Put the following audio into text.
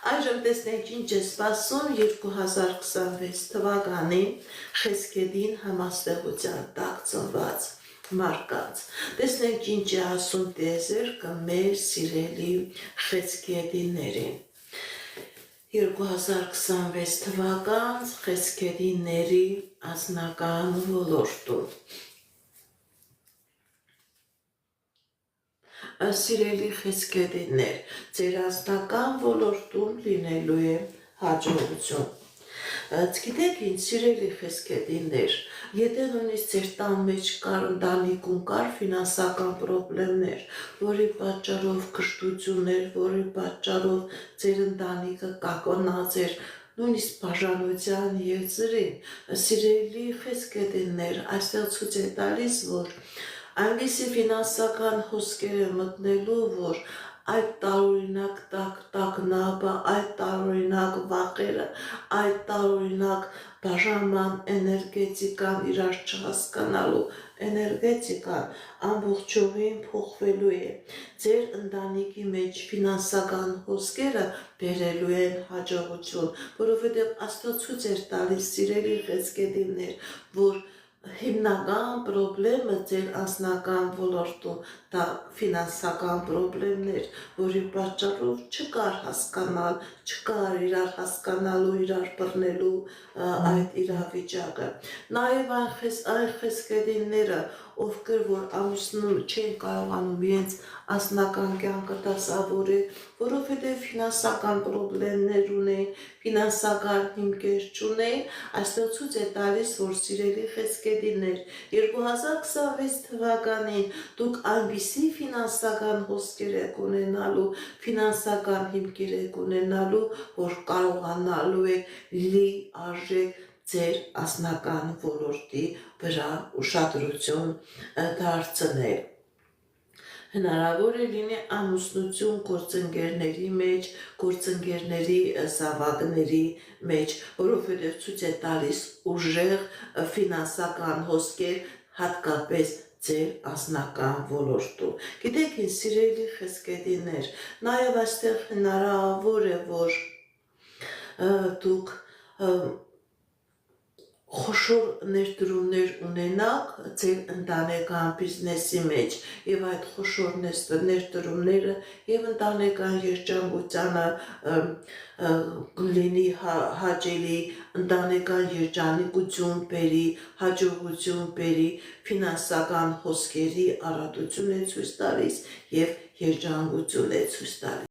Այժմ տեսնենք ինչ է սպասում 2026 թվականին Խեսկեդին համաստեղության տակ ծնված մարդկանց։ Տեսնենք ինչ է ասում տիեզերքը մեր սիրելի խեցգետիներին։ 2026 թվական խեցգետիների անձնական ոլորտում։ Սիրելի խեցգետիներ, ձեր անձնական ոլորտում լինելու է հաջողություն։ Գիտեք ինչ, սիրելի խեցգետիներ, եթե նույնիսկ ձեր տան մեջ կար ընտանիքում կար ֆինանսական պրոբլեմներ, որի պատճառով կշտություններ, որի պատճառով ձեր ընտանիքը կակոնած էր նույնիսկ բաժանության եւ ծրին, սիրելի խեցգետիներ, այստեղ ցույց է տալիս, որ այնպիսի ֆինանսական հոսքեր է մտնելու, որ այդ տարօրինակ տագնապը, այդ տարօրինակ վախերը, այդ տարօրինակ բաժանման էներգետիկան, իրար չհասկանալու էներգետիկան ամբողջովին փոխվելու է։ Ձեր ընտանիքի մեջ ֆինանսական հոսքերը բերելու են հաջողություն, որովհետև Աստված ցույց էր տալիս սիրելի խեցգետիներ, որ հիմնական պրոբլեմը ձեր անձնական ոլորտում դա ֆինանսական պրոբլեմներ, որի պատճառով չկար հասկանալ, չկար իրար հասկանալու, իրար բռնելու այդ իրավիճակը։ Նաև այն խեցգետինները, ովքեր որ ամուսնում չեն կարողանում իրենց անձնական կյանքը դասավորել, որովհետև ֆինանսական պրոբլեմներ ունեն, ֆինանսական հիմքեր չունեն, այստեղ ցույց է տալիս, որ սիրելի խեցգետիներ 2026 թվականին դուք այնպիսի ֆինանսական հոսքեր եք ունենալու, ֆինանսական հիմքեր եք ունենալու, որ կարողանալու եք լիարժեք ձեր անձնական ոլորտի վրա ուշադրություն դարձնել։ Հնարավոր է լինի ամուսնություն գործընկերների մեջ, գործընկերների զավակների մեջ, որովհետև ցույց է տալիս ուժեղ ֆինանսական հոսքեր, հատկապես ձեր անձնական ոլորտում։ Գիտեք ինչ, սիրելի խեցգետիներ, նաև այստեղ հնարավոր է, որ դուք խոշոր ներդրումներ ունենաք ձեր ընտանեկան բիզնեսի մեջ եւ այդ խոշոր ներդրումները եւ ընտանեկան երջանկությանը լինի հաճելի, ընտանեկան երջանկություն բերի, հաջողություն բերի, ֆինանսական հոսքերի առատություն է ցույց տալիս եւ երջանկություն է ցույց տալիս։